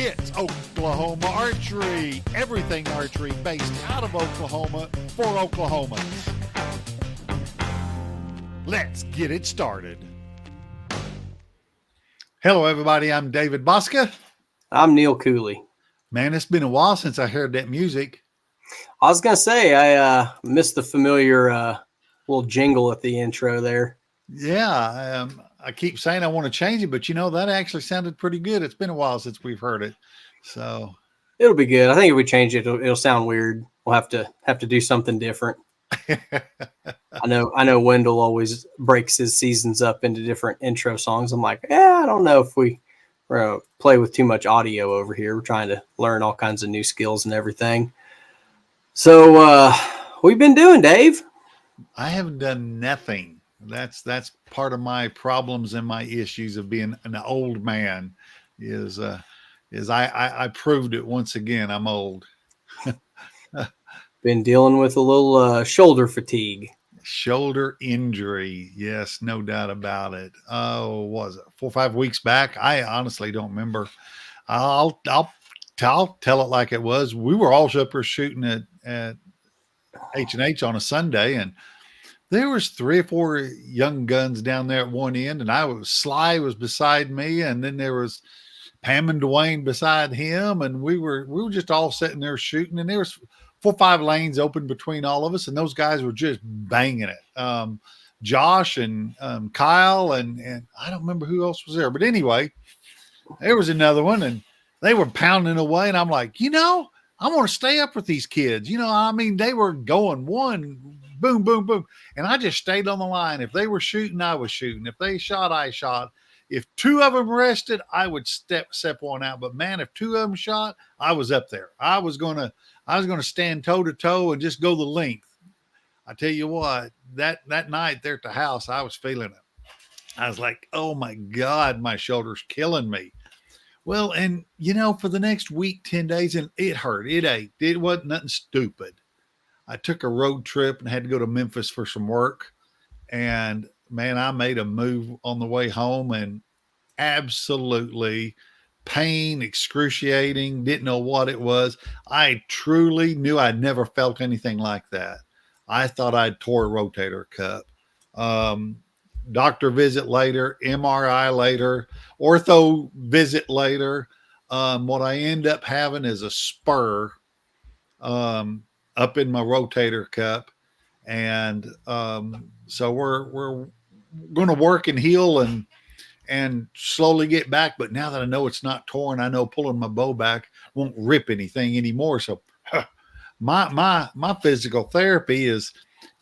It's Oklahoma Archery. Everything archery based out of Oklahoma for Oklahomans. Let's get it started. Hello, everybody. I'm David Bosca. I'm Neil Cooley. Man, it's been a while since I heard that music. I was going to say, I missed the familiar little jingle at the intro there. Yeah, I keep saying I want to change it, but that actually sounded pretty good. It's been a while since we've heard it. So it'll be good. I think if we change it, it'll sound weird. We'll have to do something different. I know Wendell always breaks his seasons up into different intro songs. I'm like, I don't know if we're going to play with too much audio over here. We're trying to learn all kinds of new skills and everything. So what have you been doing, Dave? I haven't done nothing. That's part of my problems and my issues of being an old man is I proved it once again. I'm old. Been dealing with a little shoulder fatigue. Shoulder injury. Yes, no doubt about it. Oh, was it 4 or 5 weeks back? I honestly don't remember. I'll tell it like it was. We were all up here shooting at H&H on a Sunday, and there was 3 or 4 young guns down there at one end, and Sly was beside me, and then there was Pam and Dwayne beside him, and we were just all sitting there shooting, and there was 4 or 5 lanes open between all of us, and those guys were just banging it. Josh and Kyle and I don't remember who else was there, but anyway, there was another one, and they were pounding away, and I'm like, I want to stay up with these kids. They were going one, boom, boom, boom. And I just stayed on the line. If they were shooting, I was shooting. If they shot, I shot. If 2 of them rested, I would step one out. But man, if 2 of them shot, I was up there. I was gonna stand toe to toe and just go the length. I tell you what, that night there at the house, I was feeling it. I was like, oh my God, my shoulder's killing me. Well, and for the next week, 10 days, and it hurt. It ached. It wasn't nothing stupid. I took a road trip and had to go to Memphis for some work. And man, I made a move on the way home, and absolutely pain, excruciating, didn't know what it was. I truly knew I'd never felt anything like that. I thought I'd tore a rotator cuff. Doctor visit later, MRI later, ortho visit later. What I end up having is a spur up in my rotator cuff. And so we're going to work and heal and slowly get back. But now that I know it's not torn, I know pulling my bow back won't rip anything anymore. So my physical therapy is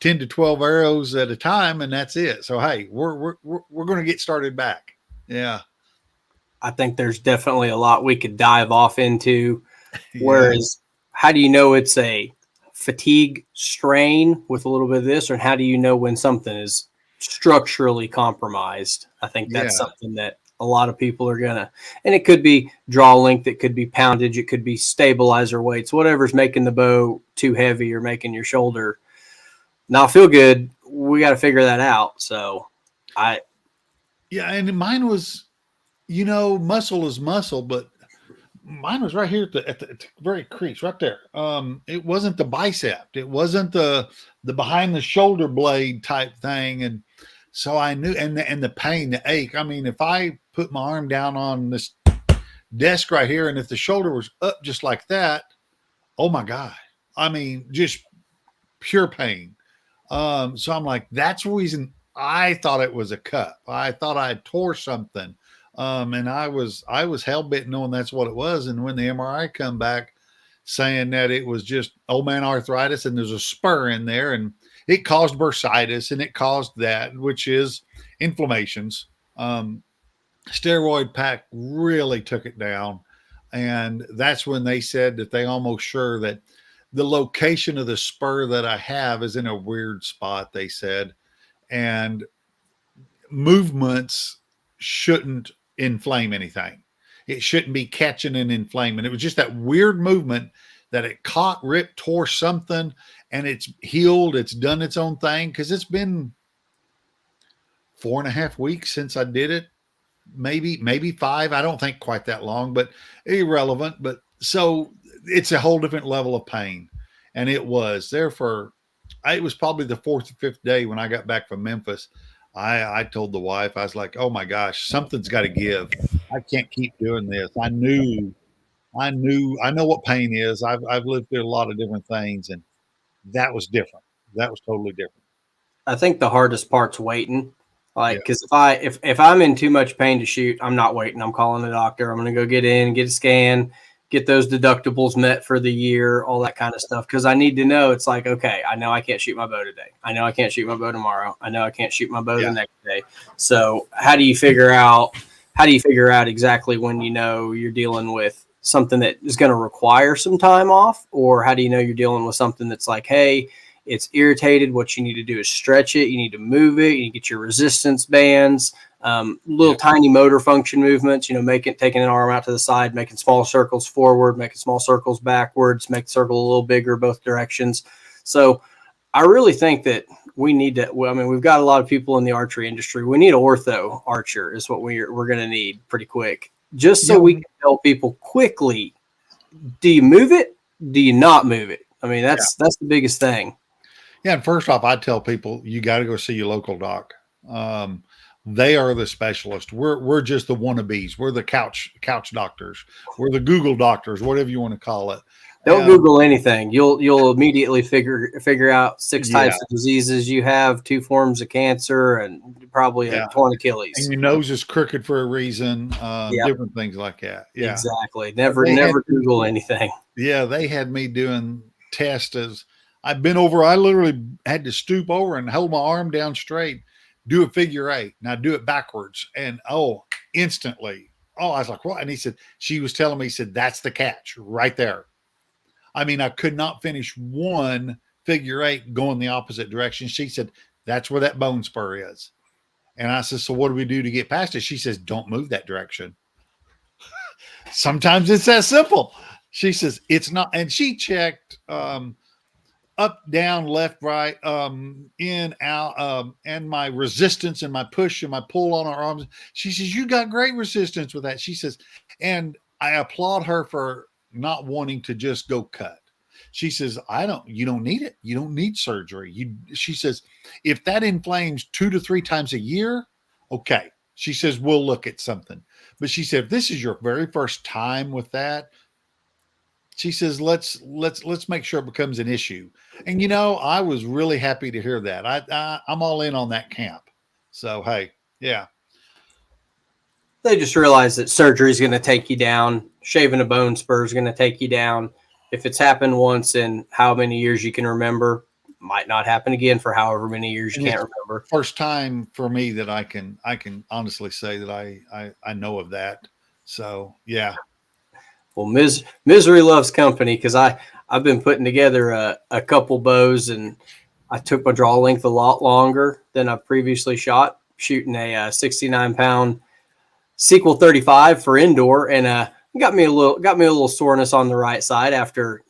10 to 12 arrows at a time, and that's it. So hey, we're going to get started back. Yeah, I think there's definitely a lot we could dive off into. Whereas, how do you know it's a fatigue strain with a little bit of this, or how do you know when something is structurally compromised? I think that's something that a lot of people are gonna, and it could be draw length, it could be poundage, it could be stabilizer weights, whatever's making the bow too heavy or making your shoulder not feel good. We got to figure that out. So and mine was, muscle is muscle, but mine was right here at the very crease right there. It wasn't the bicep. It wasn't the behind the shoulder blade type thing. And so I knew, and the pain, the ache. I mean, if I put my arm down on this desk right here, and if the shoulder was up just like that, oh my God. I mean, just pure pain. So I'm like, that's the reason I thought it was a cut. I thought I tore something. And I was hell bent knowing that's what it was. And when the MRI come back saying that it was just old man arthritis and there's a spur in there, and it caused bursitis, and it caused that, which is inflammations. Steroid pack really took it down. And that's when they said that they almost sure that the location of the spur that I have is in a weird spot, they said, and movements shouldn't inflame anything. It shouldn't be catching and inflaming. It was just that weird movement that it caught, ripped, tore something, and it's healed. It's done its own thing, because it's been 4.5 weeks since I did it. maybe 5. I don't think quite that long, but irrelevant. But so it's a whole different level of pain, and it was there for. It was probably the 4th or 5th day when I got back from Memphis. I told the wife, I was like, "Oh my gosh, something's got to give. I can't keep doing this." I know what pain is. I've lived through a lot of different things, and that was different. That was totally different. I think the hardest part's waiting. Yeah, Like, because if I'm in too much pain to shoot, I'm not waiting. I'm calling the doctor. I'm gonna go get in, get a scan, get those deductibles met for the year, all that kind of stuff. Because I need to know. It's like, okay, I know I can't shoot my bow today. I know I can't shoot my bow tomorrow. I know I can't shoot my bow the yeah. next day. So how do you figure out? How do you figure out exactly when you know you're dealing with something that is going to require some time off, or how do you know you're dealing with something that's like, hey, it's irritated. What you need to do is stretch it. You need to move it. You need to get your resistance bands, little Yeah. tiny motor function movements, taking an arm out to the side, making small circles forward, making small circles backwards, make the circle a little bigger both directions. So I really think that we need to, well, I mean, we've got a lot of people in the archery industry. We need an ortho archer is what we're going to need pretty quick, just so Yeah. we can tell people quickly, do you move it? Do you not move it? I mean, Yeah. that's the biggest thing. Yeah. And first off, I tell people you got to go see your local doc. Um, they are the specialist. We're just the wannabes. We're the couch doctors. We're the Google doctors, whatever you want to call it. Don't Google anything. You'll immediately figure out 6 Yeah. types of diseases you have, 2 forms of cancer, and probably a Yeah. torn And Achilles. your nose is crooked for a reason. Yep, Different things like that. Yeah. exactly. But Never Google anything. yeah, they had me doing tests as I've been over. I literally had to stoop over and hold my arm down straight, do a figure 8. Now do it backwards. And instantly. Oh, I was like, what? And he said, she was telling me, he said, that's the catch right there. I mean, I could not finish one figure 8 going the opposite direction. She said, that's where that bone spur is. And I said, so what do we do to get past it? She says, don't move that direction. Sometimes it's that simple. She says, it's not. And she checked up, down, left, right, in, out, and my resistance and my push and my pull on her arms. She says, you got great resistance with that. She says, and I applaud her for not wanting to just go cut. She says, you don't need it. You don't need surgery. She says, if that inflames 2 to 3 times a year, okay. She says, we'll look at something. But she said, if this is your very first time with that, she says, let's make sure it becomes an issue. And I was really happy to hear that. I'm all in on that camp. So hey, yeah. They just realize that surgery is going to take you down. Shaving a bone spur is going to take you down. If it's happened once in how many years you can remember, might not happen again for however many years you can't remember. First time for me that I can honestly say that I know of that. So yeah. Well, misery loves company, because I've been putting together a couple bows, and I took my draw length a lot longer than I've previously shot, shooting a 69-pound Sequel 35 for indoor, and got me a little soreness on the right side after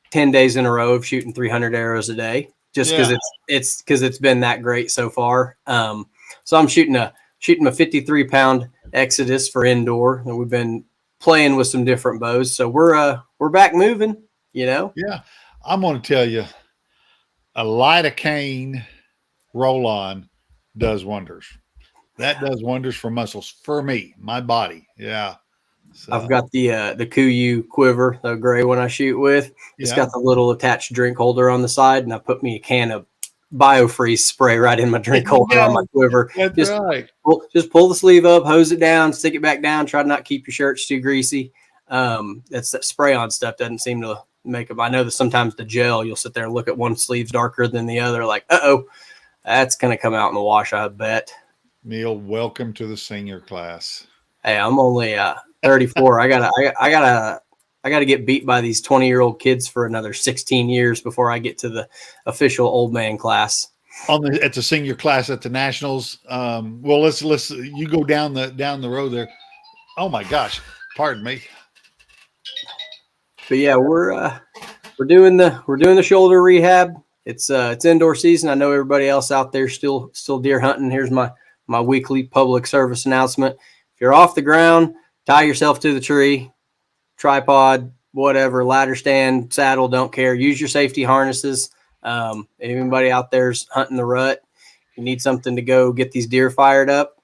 10 days in a row of shooting 300 arrows a day, just because it's been that great so far. So I'm shooting a 53-pound Exodus for indoor, and we've been playing with some different bows. So we're back moving. Yeah, I'm going to tell you, a lidocaine roll on does wonders. That does wonders for muscles, for me, my body. Yeah. So, I've got the Kuiu quiver, the gray one I shoot with. It's got the little attached drink holder on the side, and I put me a can of BioFreeze spray right in my drink holder on my quiver. That's right. Just pull the sleeve up, hose it down, stick it back down. Try to not keep your shirts too greasy. That spray on stuff doesn't seem to make them. I know that sometimes the gel, you'll sit there and look at one sleeve's darker than the other, like, that's going to come out in the wash, I bet. Neil, welcome to the senior class. Hey, I'm only 34. I gotta get beat by these 20-year-old kids for another 16 years before I get to the official old man class. At the senior class at the nationals. Well, let's you go down the road there. Oh my gosh, pardon me. But yeah, we're doing the shoulder rehab. It's indoor season. I know everybody else out there still deer hunting. Here's my weekly public service announcement. If you're off the ground, tie yourself to the tree, tripod, whatever, ladder stand, saddle, don't care. Use your safety harnesses. Anybody out there's hunting the rut, you need something to go get these deer fired up,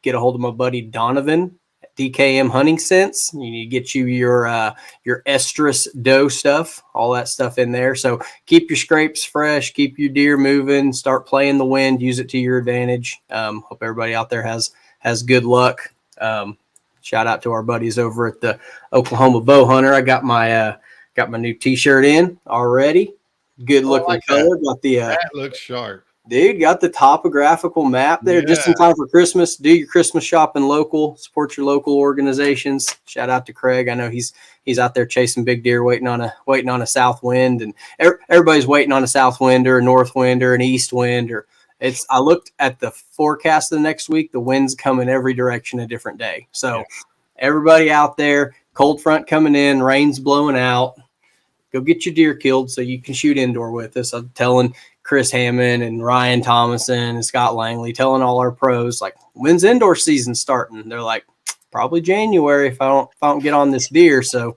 get a hold of my buddy Donovan at DKM Hunting Sense. You need to get you your estrus doe stuff, all that stuff in there. So keep your scrapes fresh, keep your deer moving, start playing the wind, use it to your advantage. Hope everybody out there has good luck. Shout out to our buddies over at the Oklahoma Bow Hunter. I got my new T-shirt in already. Good looking like color. that. Got the That looks sharp. dude, got the topographical map there just in time for Christmas. Do your Christmas shopping local. Support your local organizations. Shout out to Craig. I know he's out there chasing big deer, waiting on a south wind, and everybody's waiting on a south wind or a north wind or an east wind. Or I looked at the forecast of the next week. The wind's coming every direction a different day. So everybody out there, cold front coming in, rain's blowing out. Go get your deer killed so you can shoot indoor with us. I'm telling Chris Hammond and Ryan Thomason and Scott Langley, telling all our pros, like, when's indoor season starting? They're like, probably January if I don't get on this deer. So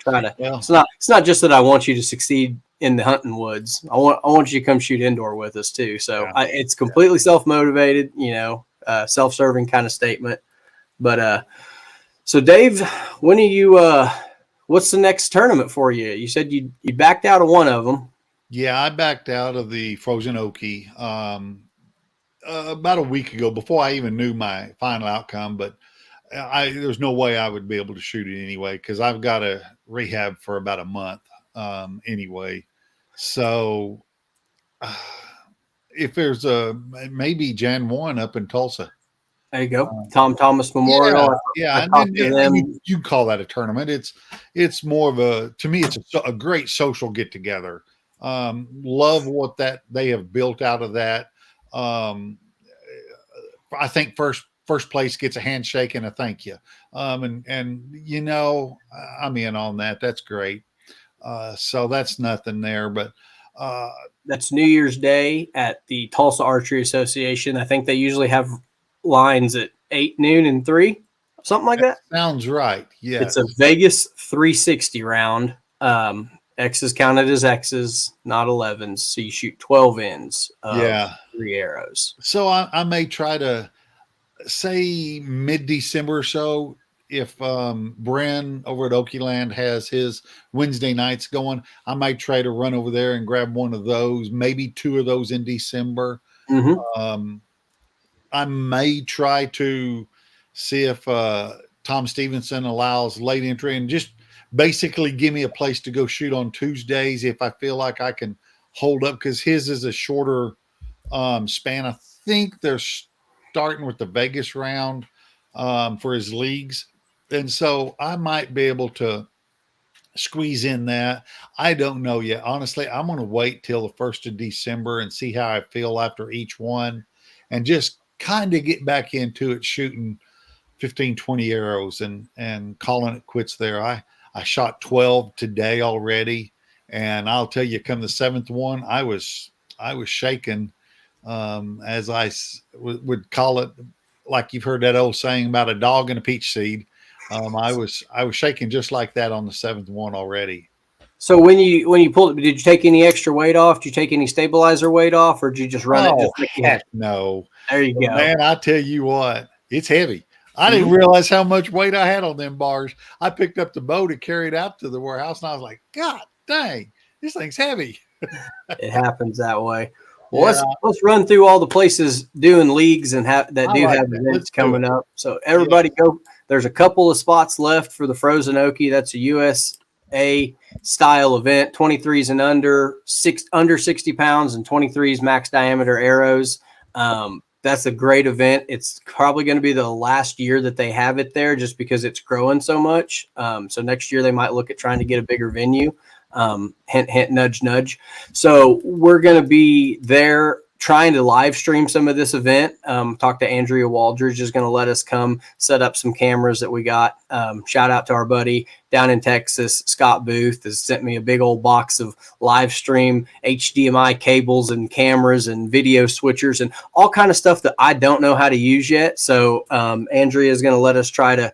try to. Well, it's not just that I want you to succeed in the hunting woods. I want you to come shoot indoor with us too. So it's completely self-motivated, self-serving kind of statement. But so Dave, when are you? What's the next tournament for you? You said you backed out of one of them. Yeah, I backed out of the Frozen Okie about a week ago before I even knew my final outcome. But there's no way I would be able to shoot it anyway because I've got to rehab for about a month anyway. So if there's maybe Jan 1 up in Tulsa. There you go. Tom Thomas Memorial. Yeah. You call that a tournament. It's more of to me, it's a great social get together. Love what they have built out of that. I think first place gets a handshake and a thank you. I'm in on that. That's great. So that's nothing there, but that's New Year's Day at the Tulsa Archery Association. I think they usually have lines at 8, noon, and 3, something like that. Sounds right. Yeah, it's a Vegas 360 round. X's counted as X's, not 11s. So you shoot 12 ends. 3 arrows. So I may try to say mid-December or so. If Bren over at Oakieland has his Wednesday nights going, I might try to run over there and grab one of those, maybe 2 of those in December. Mm-hmm. I may try to see if Tom Stevenson allows late entry and just basically give me a place to go shoot on Tuesdays if I feel like I can hold up, because his is a shorter span. I think they're starting with the Vegas round for his leagues. And so I might be able to squeeze in that. I don't know yet. Honestly, I'm going to wait till the 1st of December and see how I feel after each one and just kind of get back into it, shooting 15, 20 arrows and calling it quits there. I shot 12 today already. And I'll tell you, come the 7th one, I was shaking, as I would call it, like you've heard that old saying about a dog and a peach seed. I was shaking just like that on the 7th one already. So when you pulled it, did you take any extra weight off? Did you take any stabilizer weight off, or did you just run it? Just like heck no. There you go. Man, I tell you what, it's heavy. I didn't realize how much weight I had on them bars. I picked up the bow to carry it out to the warehouse, and I was like, God dang, this thing's heavy. It happens that way. Well, let's run through all the places doing leagues and have events coming up. So everybody go. There's a couple of spots left for the Frozen Okie. That's a USA style event, 23s and under 60 pounds and 23s max diameter arrows. That's a great event. It's probably going to be the last year that they have it there just because it's growing so much. So next year they might look at trying to get a bigger venue. Hint, hint, nudge, nudge. So we're going to be there trying to live stream some of this event. Talked to Andrea Waldridge, is going to let us come set up some cameras that we got. Shout out to our buddy down in Texas, Scott Booth, has sent me a big old box of live stream HDMI cables and cameras and video switchers and all kind of stuff that I don't know how to use yet. So Andrea is going to let us try to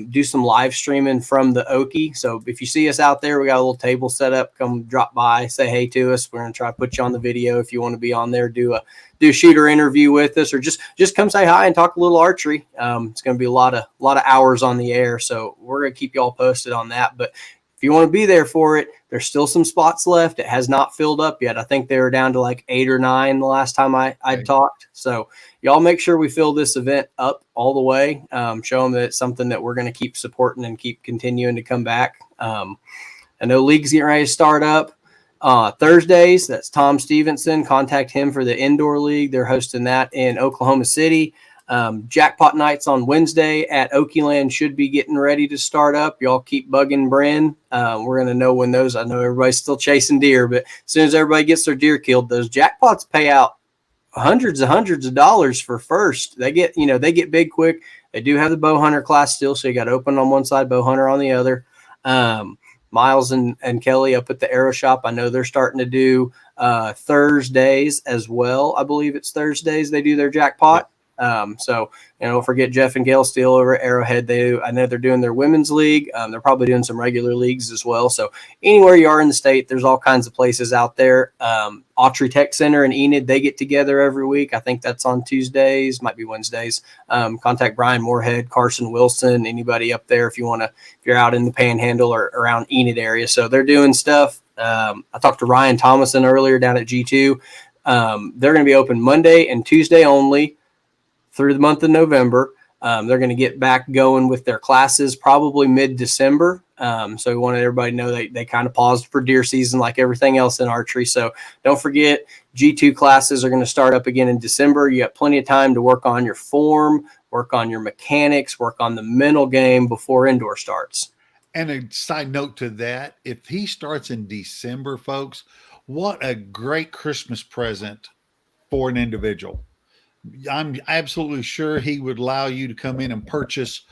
do some live streaming from the Okie. So if you see us out there, we got a little table set up. Come drop by, say hey to us. We're gonna try to put you on the video if you want to be on there. Do a shooter interview with us, or just come say hi and talk a little archery. It's gonna be a lot of hours on the air, so we're gonna keep you all posted on that. But if you want to be there for it, there's still some spots left. It has not filled up yet. I think they were down to like 8 or 9 the last time I talked. So y'all make sure we fill this event up all the way. Show them that it's something that we're going to keep supporting and keep continuing to come back. I know league's getting ready to start up Thursdays. That's Tom Stevenson. Contact him for the indoor league. They're hosting that in Oklahoma City. Jackpot nights on Wednesday at Okieland should be getting ready to start up. Y'all keep bugging Bryn. We're going to know when those, I know everybody's still chasing deer, but as soon as everybody gets their deer killed, those jackpots pay out hundreds of dollars for first. They get big quick. They do have the bow hunter class still, so you got open on one side, bow hunter on the other. Miles and Kelly up at the Arrow Shop, I know they're starting to do Thursdays as well. I believe it's Thursdays they do their jackpot. So don't forget Jeff and Gail Steele over at Arrowhead. I know they're doing their women's league. They're probably doing some regular leagues as well. So anywhere you are in the state, there's all kinds of places out there. Autry Tech Center and Enid, they get together every week. I think that's on Tuesdays, might be Wednesdays. Contact Brian Moorhead, Carson Wilson, anybody up there if you're out in the Panhandle or around Enid area. So they're doing stuff. I talked to Ryan Thomason earlier down at G2. They're going to be open Monday and Tuesday only through the month of November. They're going to get back going with their classes probably mid-December. So we wanted everybody to know they kind of paused for deer season like everything else in archery. So don't forget, G2 classes are going to start up again in December. You got plenty of time to work on your form, work on your mechanics, work on the mental game before indoor starts. And a side note to that, if he starts in December, folks, what a great Christmas present for an individual. I'm absolutely sure he would allow you to come in and purchase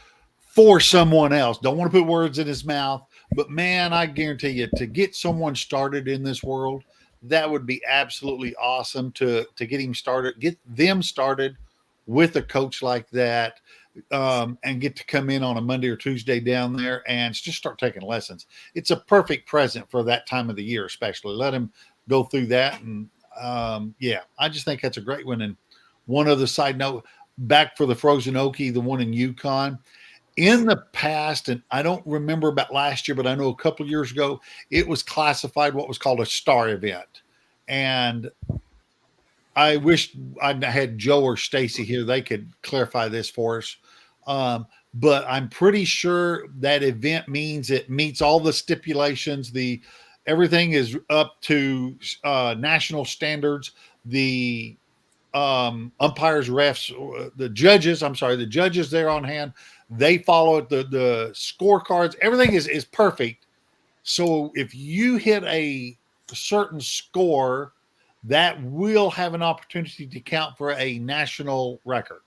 for someone else. Don't want to put words in his mouth, but man, I guarantee you, to get someone started in this world, that would be absolutely awesome to get them started with a coach like that, and get to come in on a Monday or Tuesday down there and just start taking lessons. It's a perfect present for that time of the year, especially. Let him go through that. And I just think that's a great one. And one other side note, back for the Frozen Okie, the one in Yukon. In the past, and I don't remember about last year, but I know a couple of years ago, it was classified what was called a star event. And I wish I had Joe or Stacy here. They could clarify this for us. But I'm pretty sure that event means it meets all the stipulations. Everything is up to national standards. The umpires, refs, the judges there on hand, they follow it. The scorecards, everything is perfect. So if you hit a certain score, that will have an opportunity to count for a national record.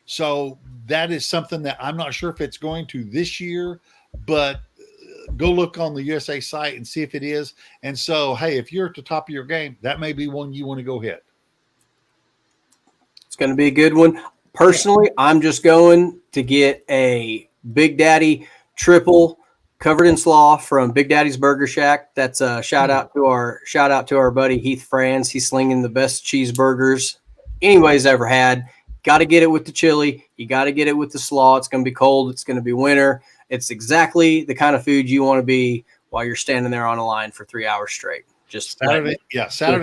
So that is something that I'm not sure if it's going to this year, but go look on the USA site and see if it is. And so, hey, if you're at the top of your game, that may be one you want to go hit. It's going to be a good one. Personally, I'm just going to get a Big Daddy triple covered in slaw from Big Daddy's Burger Shack. That's a shout out to our buddy Heath Franz. He's slinging the best cheeseburgers anybody's ever had. Got to get it with the chili. You got to get it with the slaw. It's going to be cold. It's going to be winter. It's exactly the kind of food you want to be while you're standing there on a line for 3 hours straight. Just Saturday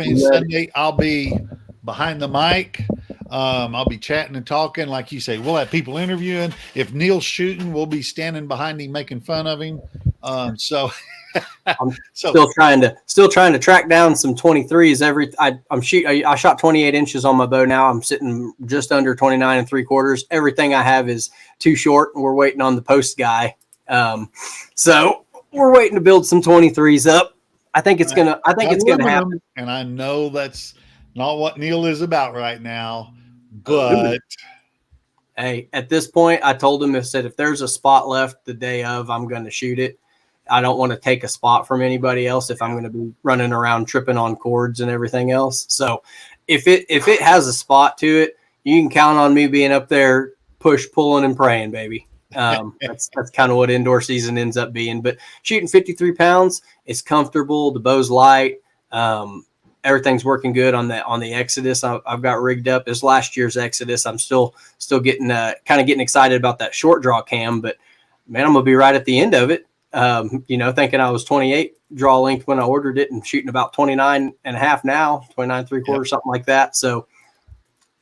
and Sunday, I'll be behind the mic. I'll be chatting and talking. Like you say, we'll have people interviewing. If Neil's shooting, we'll be standing behind him, making fun of him. I'm still trying to track down some 23s. I shot 28 inches on my bow now. I'm sitting just under 29 3/4. Everything I have is too short, and we're waiting on the post guy. So we're waiting to build some 23s up. I think it's gonna happen. And I know that's Not what Neil is about right now, Oh. but Hey, at this point, I told him, I said, if there's a spot left the day of, I'm going to shoot it. I don't want to take a spot from anybody else if I'm going to be running around tripping on cords and everything else. So if it has a spot to it, you can count on me being up there, push, pulling, and praying, baby. That's kind of what indoor season ends up being. But shooting 53 pounds, it's comfortable. The bow's light. Everything's working good on the Exodus. I've got rigged up. It's last year's Exodus. I'm still getting kind of getting excited about that short draw cam, but man, I'm gonna be right at the end of it. Thinking I was 28 draw length when I ordered it and shooting about 29 and a half now, 29 3/4, yep. something like that. So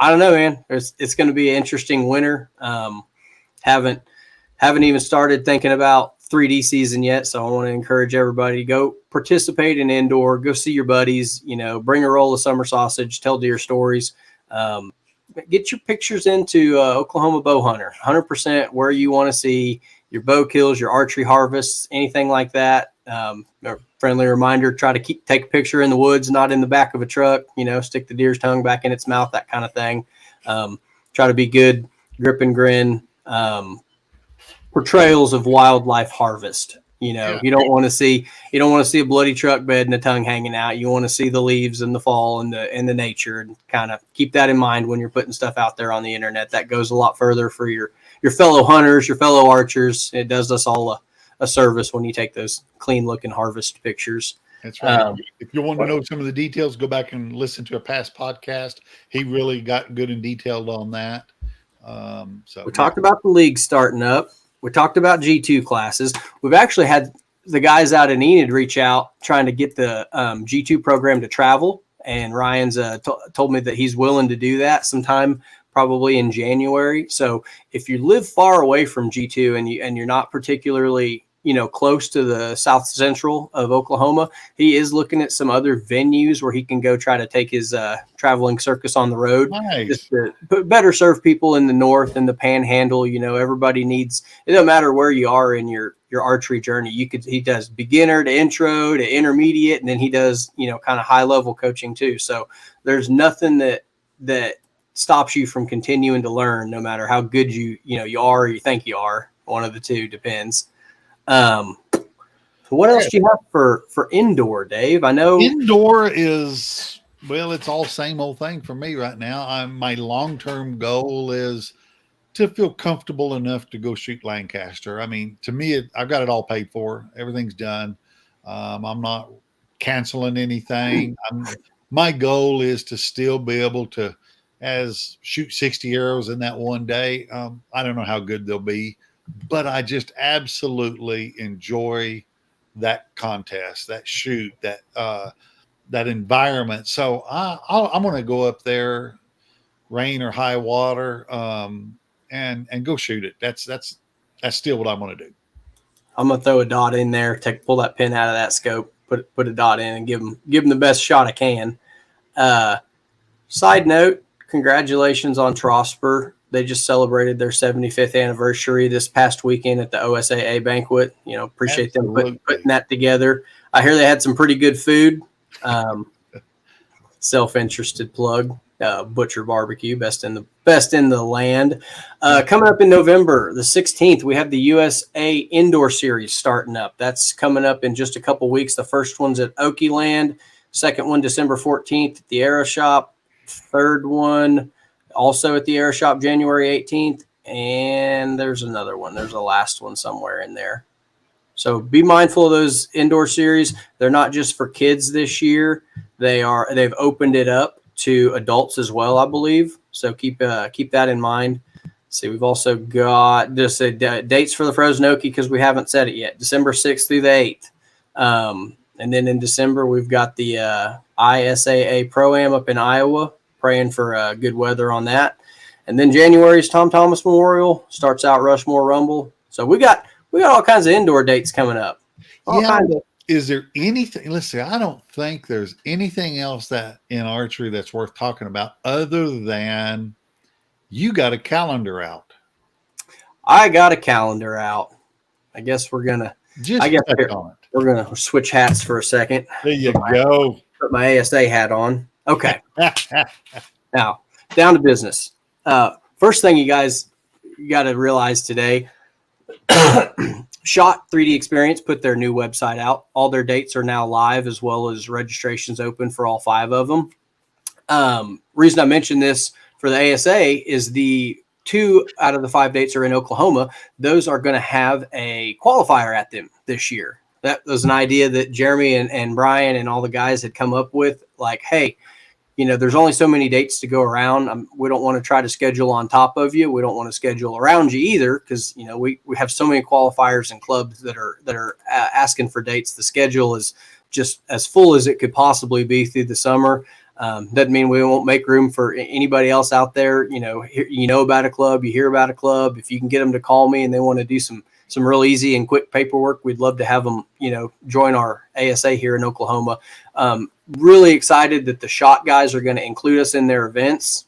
I don't know, man. It's going to be an interesting winter. Haven't even started thinking about 3D season yet, so I want to encourage everybody to go participate in indoor, go see your buddies, bring a roll of summer sausage, tell deer stories, get your pictures into Oklahoma Bow Hunter, 100% where you want to see your bow kills, your archery harvests, anything like that. A friendly reminder, try to take a picture in the woods, not in the back of a truck, stick the deer's tongue back in its mouth, that kind of thing. Try to be good grip and grin portrayals of wildlife harvest. You don't want to see a bloody truck bed and a tongue hanging out. You want to see the leaves and the fall and the nature, and kind of keep that in mind when you're putting stuff out there on the internet. That goes a lot further for your fellow hunters, your fellow archers. It does us all a service when you take those clean looking harvest pictures. That's right. If you want to know some of the details, go back and listen to a past podcast. He really got good and detailed on that. We talked about the league starting up. We talked about G2 classes. We've actually had the guys out in Enid reach out trying to get the G2 program to travel. And Ryan's told me that he's willing to do that sometime probably in January. So if you live far away from G2 and you're not particularly close to the south central of Oklahoma, he is looking at some other venues where he can go try to take his traveling circus on the road. Nice. Just to better serve people in the north and the panhandle. Everybody needs, it doesn't matter where you are in your archery journey. He does beginner to intro to intermediate, and then he does, kind of high level coaching too. So there's nothing that stops you from continuing to learn, no matter how good you are or you think you are. One of the two depends. So what else do you have for indoor, Dave? I know indoor is, well, it's all same old thing for me right now. My long-term goal is to feel comfortable enough to go shoot Lancaster. I mean, to me, I've got it all paid for. Everything's done. I'm not canceling anything. My goal is to still be able to shoot 60 arrows in that one day. I don't know how good they'll be, but I just absolutely enjoy that contest, that shoot, that environment. So I'm going to go up there, rain or high water, and go shoot it. That's still what I'm going to do. I'm going to throw a dot in there, pull that pin out of that scope, put a dot in, and give them the best shot I can. Side note, congratulations on Trosper. They just celebrated their 75th anniversary this past weekend at the OSAA banquet. Appreciate Absolutely. them putting that together. I hear they had some pretty good food. Self-interested plug. Butcher Barbecue, best in the land. Coming up in November the 16th, we have the USA Indoor Series starting up. That's coming up in just a couple weeks. The first one's at Okie Land. Second one, December 14th at the Aero Shop. Third one, also at the Aero Shop, January 18th. And there's another one. There's a last one somewhere in there. So be mindful of those indoor series. They're not just for kids this year. They've opened it up to adults as well, I believe. So keep that in mind. See, we've also got just dates for the Frozen Okie because we haven't said it yet. December 6th through the 8th. And then in December, we've got the ISAA Pro-Am up in Iowa. Praying for good weather on that. And then January's Tom Thomas Memorial, starts out Rushmore Rumble. So we got all kinds of indoor dates coming up. Is there anything? Let's see. I don't think there's anything else that in archery that's worth talking about other than you got a calendar out. I got a calendar out. I guess we're gonna we're gonna switch hats for a second. There you go. Put my ASA hat on. Okay. Now, down to business. First thing you got to realize today, Shot 3D Experience put their new website out. All their dates are now live, as well as registrations open for all 5 of them. Reason I mentioned this for the ASA is the 2 out of the 5 dates are in Oklahoma. Those are going to have a qualifier at them this year. That was an idea that Jeremy and Brian and all the guys had come up with. Like, hey, there's only so many dates to go around. We don't want to try to schedule on top of you. We don't want to schedule around you either, because we have so many qualifiers and clubs that are asking for dates. The schedule is just as full as it could possibly be through the summer. Doesn't mean we won't make room for anybody else out there. About a club, you hear about a club. If you can get them to call me and they want to do some real easy and quick paperwork, we'd love to have them, join our ASA here in Oklahoma. Really excited that the Shot guys are going to include us in their events.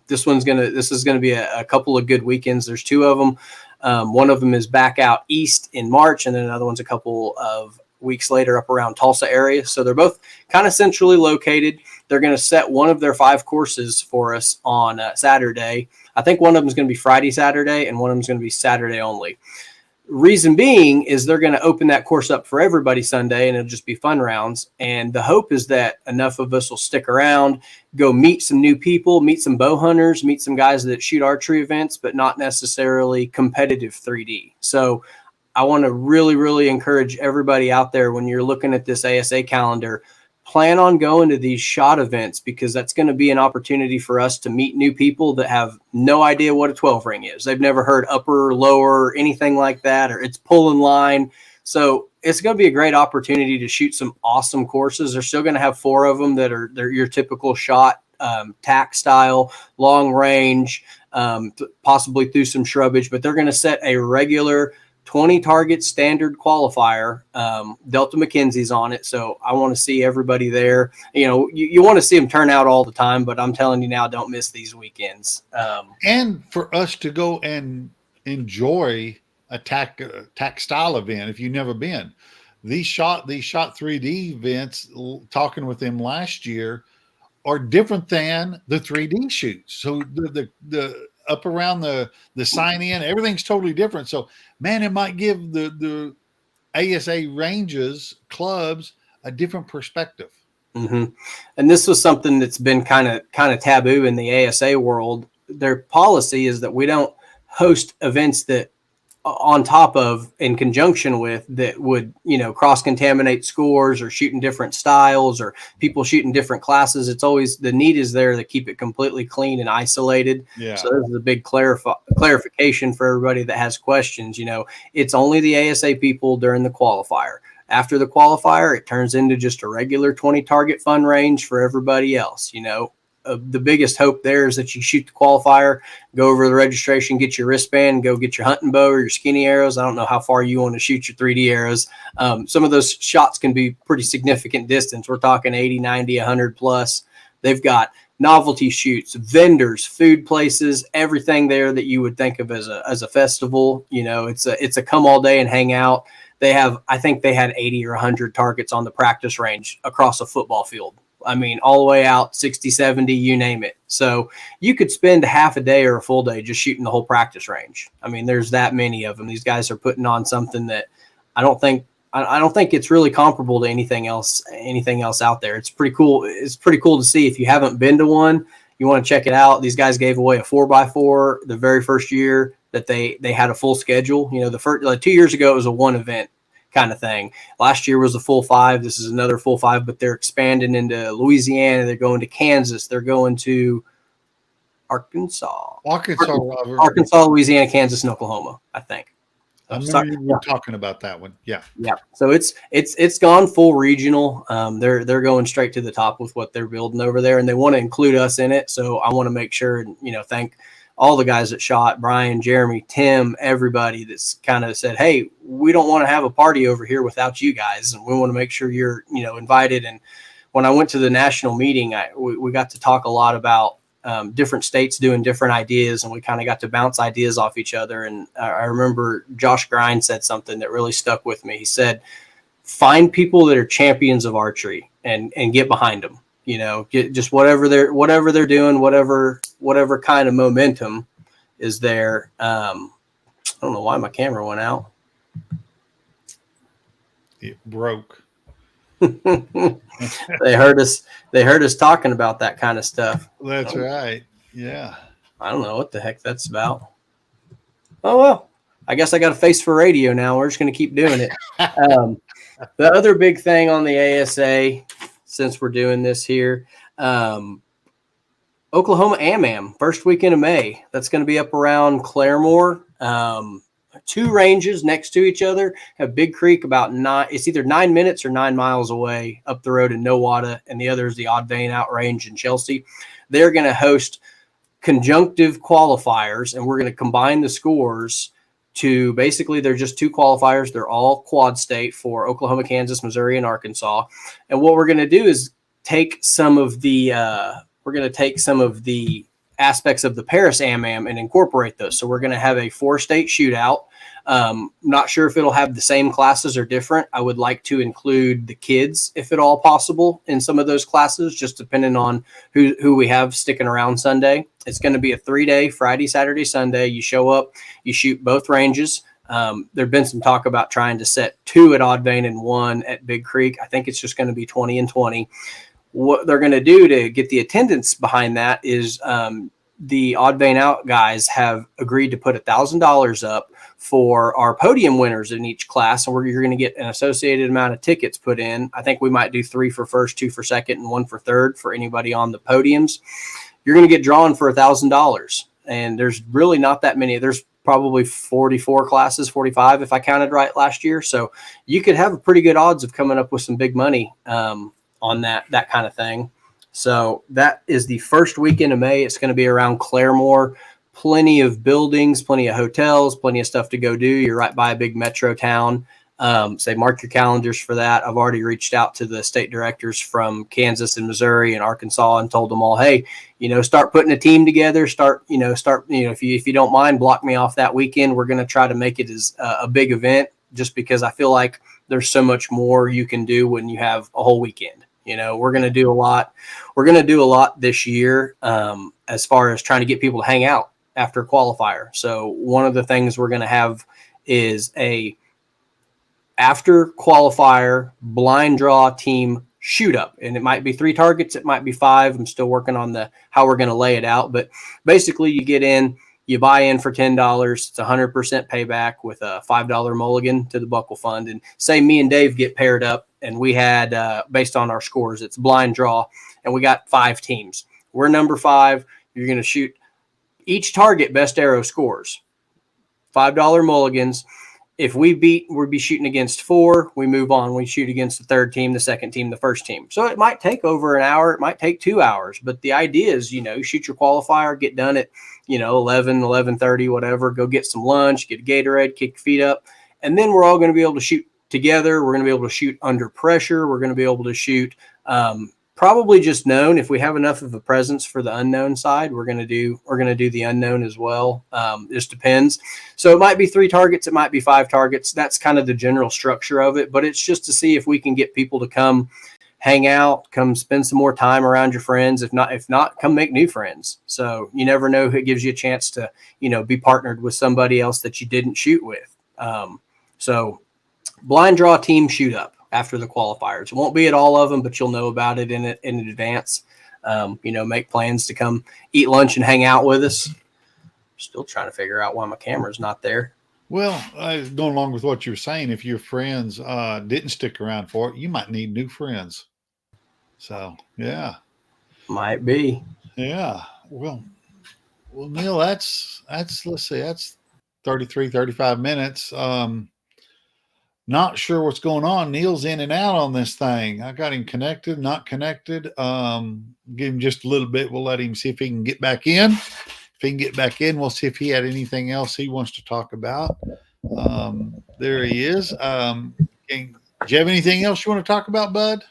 This is going to be a couple of good weekends. There's 2 of them. One of them is back out east in March, and then another one's a couple of weeks later up around Tulsa area. So they're both kind of centrally located. They're going to set one of their 5 courses for us on Saturday. I think one of them is going to be Friday, Saturday, and one of them is going to be Saturday only. Reason being is they're going to open that course up for everybody Sunday, and it'll just be fun rounds. And the hope is that enough of us will stick around, go meet some new people, meet some bow hunters, meet some guys that shoot archery events, but not necessarily competitive 3D. So I want to really, really encourage everybody out there, when you're looking at this ASA calendar, plan on going to these Shot events, because that's going to be an opportunity for us to meet new people that have no idea what a 12 ring is. They've never heard upper, lower, anything like that, or it's pull in line. So it's going to be a great opportunity to shoot some awesome courses. They're still going to have 4 of them they're your typical Shot, tack style, long range, possibly through some shrubbage, but they're going to set a regular 20 target standard qualifier. Delta McKenzie's on it. So I want to see everybody there. You want to see them turn out all the time, but I'm telling you now, don't miss these weekends. And for us to go and enjoy a tack style event, if you've never been, these shot 3D events, talking with them last year, are different than the 3D shoots. So the up around the sign in, everything's totally different. So man, it might give the ASA ranges clubs a different perspective. Mm-hmm. And this was something that's been kind of taboo in the ASA world. Their policy is that we don't host events that on top of, in conjunction with, that would, cross contaminate scores or shooting different styles or people shooting different classes. It's always, the need is there to keep it completely clean and isolated. Yeah. So this is a big clarification for everybody that has questions. It's only the ASA people during the qualifier. After the qualifier, it turns into just a regular 20 target fun range for everybody else. The biggest hope there is that you shoot the qualifier, go over the registration, get your wristband, go get your hunting bow or your skinny arrows. I don't know how far you want to shoot your 3D arrows. Some of those shots can be pretty significant distance. We're talking 80, 90, 100 plus. They've got novelty shoots, vendors, food places, everything there that you would think of as a festival. It's a come all day and hang out. I think they had 80 or 100 targets on the practice range across a football field. I mean, all the way out 60, 70, you name it. So you could spend half a day or a full day just shooting the whole practice range. I mean, there's that many of them. These guys are putting on something that I don't think it's really comparable to anything else out there. It's pretty cool. It's pretty cool to see. If you haven't been to one, you want to check it out. These guys gave away a 4x4 the very first year that they had a full schedule. The first 2 years ago, it was a 1 event kind of thing. Last year was a full 5. This is another full 5, but they're expanding into Louisiana. They're going to Kansas. They're going to Arkansas, Louisiana, Kansas, and Oklahoma, I think. I remember you were talking about that one. Yeah. Yeah. So it's gone full regional. They're going straight to the top with what they're building over there, and they want to include us in it. So I want to make sure and, thank all the guys that shot, Brian, Jeremy, Tim, everybody that's kind of said, hey, we don't want to have a party over here without you guys. And we want to make sure you're, invited. And when I went to the national meeting, we got to talk a lot about different states doing different ideas, and we kind of got to bounce ideas off each other. And I remember Josh Grind said something that really stuck with me. He said, find people that are champions of archery and get behind them. get just whatever they're doing, whatever kind of momentum is there. I don't know why my camera went out. It broke. They heard us talking about that kind of stuff. That's right. Yeah. I don't know what the heck that's about. Oh well, I guess I got a face for radio now. We're just going to keep doing it. The other big thing on the ASA, since we're doing this here, Oklahoma AMAM, first weekend of May. That's going to be up around Claremore. 2 ranges next to each other. Have Big Creek about it's either 9 minutes or 9 miles away up the road in Nowata, and the other is the Odd Vein Out Range in Chelsea. They're going to host conjunctive qualifiers, and we're going to combine the scores to basically they're just 2 qualifiers. They're all quad state for Oklahoma, Kansas, Missouri, and Arkansas. And what we're going to do is take some of the aspects of the Paris AMAM and incorporate those. So we're going to have a 4-state shootout. Not sure if it'll have the same classes or different. I would like to include the kids, if at all possible, in some of those classes, just depending on who we have sticking around Sunday. It's going to be a 3-day, Friday, Saturday, Sunday. You show up, you shoot both ranges. There've been some talk about trying to set 2 at Odd Vein and 1 at Big Creek. I think it's just going to be 20 and 20. What they're going to do to get the attendance behind that is the Odd Vein Out guys have agreed to put $1,000 up for our podium winners in each class. And you're going to get an associated amount of tickets put in. I think we might do 3 for first, 2 for second, and 1 for third for anybody on the podiums. You're going to get drawn for $1,000. And there's really not that many. There's probably 44 classes, 45 if I counted right last year. So you could have a pretty good odds of coming up with some big money on that kind of thing. So that is the first weekend of May. It's going to be around Claremore. Plenty of buildings, plenty of hotels, plenty of stuff to go do. You're right by a big metro town. Say mark your calendars for that. I've already reached out to the state directors from Kansas and Missouri and Arkansas and told them all, hey, start putting a team together. If you don't mind, block me off that weekend. We're going to try to make it as a big event, just because I feel like there's so much more you can do when you have a whole weekend. We're going to do a lot. We're going to do a lot this year as far as trying to get people to hang out after qualifier. So one of the things we're going to have is a after qualifier blind draw team shoot up, and it might be 3 targets, it might be 5. I'm still working on how we're going to lay it out, but basically you get in, you buy in for $10. It's 100% payback with a $5 mulligan to the Buckle Fund. And say me and Dave get paired up, and we had, based on our scores, it's blind draw, and we got 5 teams. We're number 5. You're going to shoot each target best arrow scores. $5 mulligans. If we beat, we'll be shooting against 4. We move on. We shoot against the 3rd team, the 2nd team, the 1st team. So it might take over an hour. It might take 2 hours. But the idea is, you shoot your qualifier, get done at, 11, 11:30, whatever. Go get some lunch, get a Gatorade, kick your feet up. And then we're all going to be able to shoot together. We're going to be able to shoot under pressure. We're going to be able to shoot probably just known. If we have enough of a presence for the unknown side, we're going to do the unknown as well. Just depends. So it might be 3 targets. It might be 5 targets. That's kind of the general structure of it, but it's just to see if we can get people to come hang out, come spend some more time around your friends. If not, come make new friends. So you never know who gives you a chance to, be partnered with somebody else that you didn't shoot with. So blind draw team shoot up after the qualifiers. It won't be at all of them, but you'll know about it in advance. Make plans to come eat lunch and hang out with us. Still trying to figure out why my camera's not there. Well, going along with what you're saying, if your friends didn't stick around for it, you might need new friends. So, yeah. Might be. Yeah. Well, Neil, that's let's see, that's 33, 35 minutes. Not sure what's going on. Neil's in and out on this thing. I got him connected, not connected. Give him just a little bit. We'll let him see if he can get back in. If he can get back in, we'll see if he had anything else he wants to talk about. There he is. Do you have anything else you want to talk about, bud?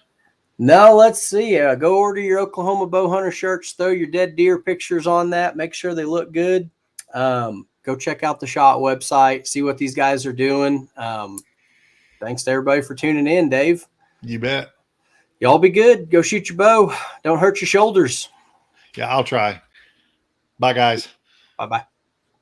No, let's see. Go order your Oklahoma bow hunter shirts. Throw your dead deer pictures on that. Make sure they look good. Go check out the SHOT website. See what these guys are doing. Thanks to everybody for tuning in, Dave. You bet. Y'all be good. Go shoot your bow. Don't hurt your shoulders. Yeah, I'll try. Bye, guys. Bye-bye.